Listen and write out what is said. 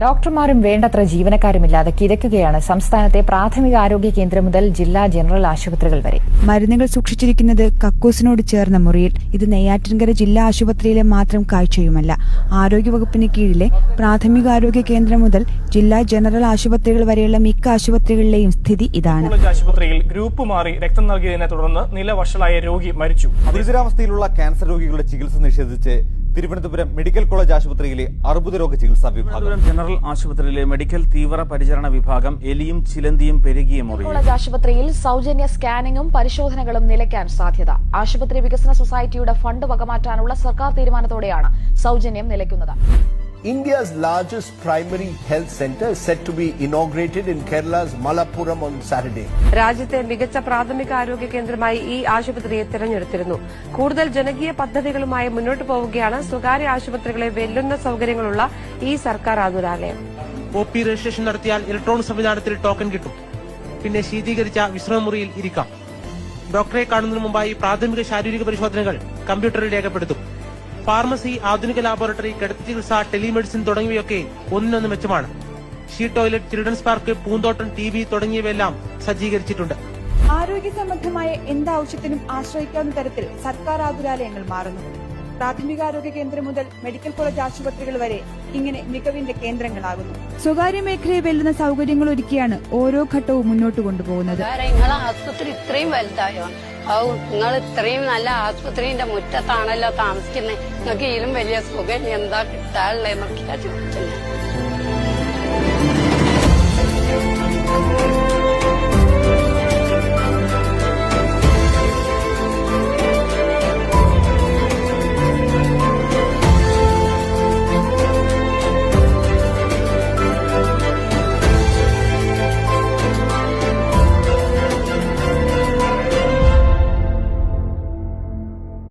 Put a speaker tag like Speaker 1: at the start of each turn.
Speaker 1: ഡോക്ടർമാരും വേണ്ടത്ര ജീവനക്കാരുമില്ലാതെ കിടക്കുകയാണ് സംസ്ഥാനത്തെ പ്രാഥമികാരോഗ്യ കേന്ദ്രം മുതൽ ജില്ലാ ജനറൽ ആശുപത്രികൾ വരെ.
Speaker 2: മരുന്നുകൾ സൂക്ഷിച്ചിരിക്കുന്നത് കക്കൂസിനോട് ചേർന്ന മുറിയിൽ. ഇത് നെയ്യാറ്റിൻകര ജില്ലാ ആശുപത്രിയിലെ മാത്രം കാഴ്ചയുമല്ല. ആരോഗ്യവകുപ്പിന് കീഴിലെ പ്രാഥമികാരോഗ്യ കേന്ദ്രം മുതൽ ജില്ലാ ജനറൽ ആശുപത്രികൾ വരെയുള്ള മിക്ക ആശുപത്രികളിലെയും സ്ഥിതി ഇതാണ്.
Speaker 3: ആശുപത്രിയിൽ ഗ്രൂപ്പ് മാറി രക്തം നൽകിയതിനെ തുടർന്ന് നില വഷളായ രോഗി മരിച്ചു.
Speaker 4: ഗുരുതരാവസ്ഥയിലുള്ള ക്യാൻസർ രോഗികളുടെ ചികിത്സ നിഷേധിച്ച് തിരുവനന്തപുരം മെഡിക്കൽ കോളേജ് ആശുപത്രിയിലെ അർബുദ രോഗ ചികിത്സാ വിഭാഗം.
Speaker 5: ജനറൽ ആശുപത്രിയിലെ മെഡിക്കൽ തീവ്ര പരിചരണ വിഭാഗം എലിയും ചിലന്തിയും പെരുകിയ മുറി.
Speaker 6: കോളേജ് ആശുപത്രിയിൽ സൗജന്യ സ്കാനിംഗും പരിശോധനകളും നിലയ്ക്കാൻ സാധ്യത. ആശുപത്രി വികസന സൊസൈറ്റിയുടെ ഫണ്ട് വകമാറ്റാനുള്ള സർക്കാർ തീരുമാനത്തോടെയാണ് സൗജന്യം നിലയ്ക്കുന്നത്.
Speaker 7: India's largest primary health center is set to be inaugurated in Kerala's Malappuram on Saturday.
Speaker 8: രാജ്യത്തെ മികച്ച പ്രാഥമിക ആരോഗ്യ കേന്ദ്രമായി ഈ ആശുപത്രിയെ തിരഞ്ഞെടുത്തിരുന്നു. കൂടുതൽ ജനകീയ പദ്ധതികളുമായി മുന്നോട്ട് പോവുകയാണ് സ്വകാര്യ ആശുപത്രികളെ വെല്ലുന്ന സൌകര്യങ്ങളുള്ള ഈ സർക്കാർ ആതുരാലയം.
Speaker 9: OP രജിസ്ട്രേഷൻ നടത്തിയാൽ ഇലക്ട്രോണിക് സംവിധാനത്തിൽ ടോക്കൺ കിട്ടും. പിന്നെ ശീതീകരിച്ച വിശ്രമമുറിയിൽ ഇരിക്കാം. ഡോക്ടറെ കാണുന്നതിന് മുമ്പായി പ്രാഥമിക ശാരീരിക പരിശോധനകൾ കമ്പ്യൂട്ടറിൽ രേഖപ്പെടുത്തും. ഫാർമസി, ആധുനിക ലാബോറട്ടറി, കിടത്തി ചികിത്സ, ടെലിമെഡിസിൻ തുടങ്ങിയവയൊക്കെ ഒന്നിനൊന്ന് മെച്ചമാണ്. ഷീ ടോയ്ലറ്റ്, ചിൽഡ്രൻസ് പാർക്ക്, പൂന്തോട്ടം, TV തുടങ്ങിയവയെല്ലാം സജ്ജീകരിച്ചിട്ടുണ്ട്.
Speaker 2: ആരോഗ്യ സംബന്ധമായ എന്താവശ്യത്തിനും ആശ്രയിക്കാവുന്ന തരത്തിൽ സർക്കാർ ആതുരാലയങ്ങൾ മാറുന്നു. പ്രാഥമികാരോഗ്യ കേന്ദ്രം മുതൽ മെഡിക്കൽ കോളേജ് ആശുപത്രികൾ വരെ ഇങ്ങനെ മികവിന്റെ കേന്ദ്രങ്ങളാകുന്നു. സ്വകാര്യ മേഖലയെ വെല്ലുന്ന സൌകര്യങ്ങൾ ഒരുക്കിയാണ് ഓരോ ഘട്ടവും മുന്നോട്ട് കൊണ്ടുപോകുന്നത്.
Speaker 10: ആശുപത്രി ഇത്രയും വലുതായോ? നിങ്ങൾ ഇത്രയും നല്ല ആശുപത്രിന്റെ മുറ്റത്താണല്ലോ താമസിക്കുന്നത്. നിങ്ങൾക്ക് ഇതിലും വലിയ സുഖം എന്താ കിട്ടാനുള്ളതെന്നൊക്കെയാ ചോദിച്ചത്.